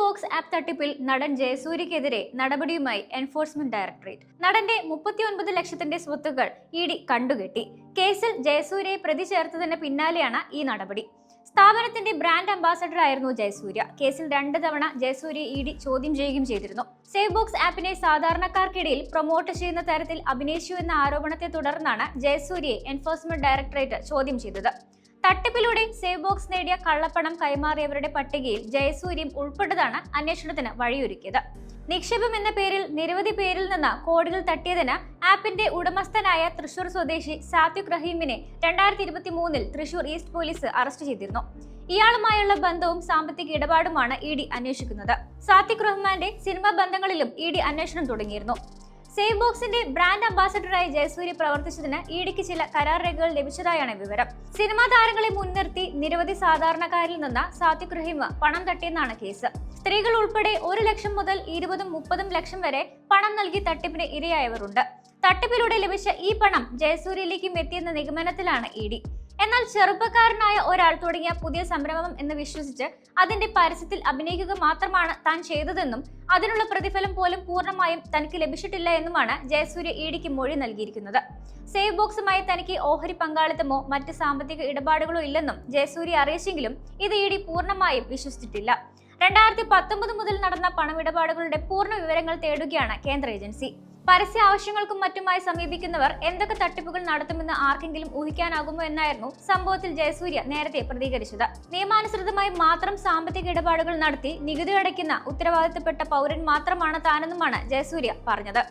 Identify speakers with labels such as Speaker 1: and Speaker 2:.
Speaker 1: Box app തട്ടിപ്പിൽ നടൻ ജയസൂര്യക്കെതിരെ നടപടിയുമായി എൻഫോഴ്സ്മെന്റ് ഡയറക്ടറേറ്റ്. നടന്റെ 39 ലക്ഷത്തിന്റെ സ്വത്തുക്കൾ ഇഡി കണ്ടുകെട്ടി. കേസിൽ ജയസൂര്യയെ പ്രതി ചേർത്തതിന് പിന്നാലെയാണ് ഈ നടപടി. സ്ഥാപനത്തിന്റെ ബ്രാൻഡ് അംബാസഡർ ആയിരുന്നു ജയസൂര്യ. കേസിൽ 2 തവണ ജയസൂര്യയെ ഇഡി ചോദ്യം ചെയ്യുകയും ചെയ്തിരുന്നു. സേവ് ബോക്സ് ആപ്പിനെ സാധാരണക്കാർക്കിടയിൽ പ്രൊമോട്ട് ചെയ്യുന്ന തരത്തിൽ അഭിനയിച്ചു എന്ന ആരോപണത്തെ തുടർന്നാണ് ജയസൂര്യയെ എൻഫോഴ്സ്മെന്റ് ഡയറക്ടറേറ്റ് ചോദ്യം ചെയ്തത്. തട്ടിപ്പിലൂടെ സേവ് ബോക്സ് നേടിയ കള്ളപ്പണം കൈമാറിയവരുടെ പട്ടികയിൽ ജയസൂര്യയും ഉൾപ്പെട്ടതാണ് അന്വേഷണത്തിന് വഴിയൊരുക്കിയത്. നിക്ഷേപം എന്ന പേരിൽ നിരവധി പേരിൽ നിന്ന് കോടികൾ തട്ടിയതിന് ആപ്പിന്റെ ഉടമസ്ഥനായ തൃശൂർ സ്വദേശി സാത്വിക് റഹീമിനെ 2023 തൃശൂർ ഈസ്റ്റ് പോലീസ് അറസ്റ്റ് ചെയ്തിരുന്നു. ഇയാളുമായുള്ള ബന്ധവും സാമ്പത്തിക ഇടപാടുമാണ് ഇഡി അന്വേഷിക്കുന്നത്. സാത്വിക് റഹ്മാന്റെ സിനിമാ ബന്ധങ്ങളിലും ഇഡി അന്വേഷണം തുടങ്ങിയിരുന്നു. സേവ് ബോക്സിന്റെ ബ്രാൻഡ് അംബാസഡറായി ജയസൂര്യ പ്രവർത്തിച്ചതിന് ഇഡിക്ക് ചില കരാർ രേഖകൾ ലഭിച്ചതായാണ് വിവരം. സിനിമാ താരങ്ങളെ മുൻനിർത്തി നിരവധി സാധാരണക്കാരിൽ നിന്ന് സാത്വിക് റഹീം പണം തട്ടിയെന്നാണ് കേസ്. സ്ത്രീകൾ ഉൾപ്പെടെ 1 ലക്ഷം മുതൽ 20-30 ലക്ഷം വരെ പണം നൽകി തട്ടിപ്പിന് ഇരയായവരുണ്ട്. തട്ടിപ്പിലൂടെ ലഭിച്ച ഈ പണം ജയസൂര്യയിലേക്കും എത്തിയെന്ന നിഗമനത്തിലാണ് ഇഡി. എന്നാൽ ചെറുപ്പക്കാരനായ ഒരാൾ തുടങ്ങിയ പുതിയ സംരംഭം എന്ന് വിശ്വസിച്ച് അതിന്റെ പരസ്യത്തിൽ അഭിനയിക്കുക മാത്രമാണ് താൻ ചെയ്തതെന്നും അതിനുള്ള പ്രതിഫലം പോലും പൂർണ്ണമായും തനിക്ക് ലഭിച്ചിട്ടില്ല എന്നുമാണ് ജയസൂര്യ ഇഡിക്ക് മൊഴി നൽകിയിരിക്കുന്നത്. സേവ് ബോക്സുമായി തനിക്ക് ഓഹരി പങ്കാളിത്തമോ മറ്റ് സാമ്പത്തിക ഇടപാടുകളോ ഇല്ലെന്നും ജയസൂര്യ അറിയിച്ചെങ്കിലും ഇത് ഇഡി പൂർണ്ണമായും വിശ്വസിച്ചിട്ടില്ല. 2019 മുതൽ നടന്ന പണമിടപാടുകളുടെ പൂർണ്ണ വിവരങ്ങൾ തേടുകയാണ് കേന്ദ്ര ഏജൻസി. പരസ്യ ആവശ്യങ്ങൾക്കും മറ്റുമായി സമീപിക്കുന്നവർ എന്തൊക്കെ തട്ടിപ്പുകൾ നടത്തുമെന്ന് ആർക്കെങ്കിലും ഊഹിക്കാനാകുമോ എന്നായിരുന്നു സംഭവത്തിൽ ജയസൂര്യ നേരത്തെ പ്രതികരിച്ചത്. നിയമാനുസൃതമായി മാത്രം സാമ്പത്തിക ഇടപാടുകൾ നടത്തി നികുതി അടയ്ക്കുന്ന ഉത്തരവാദിത്തപ്പെട്ട പൗരൻ മാത്രമാണ് താനെന്നുമാണ് ജയസൂര്യ പറഞ്ഞത്.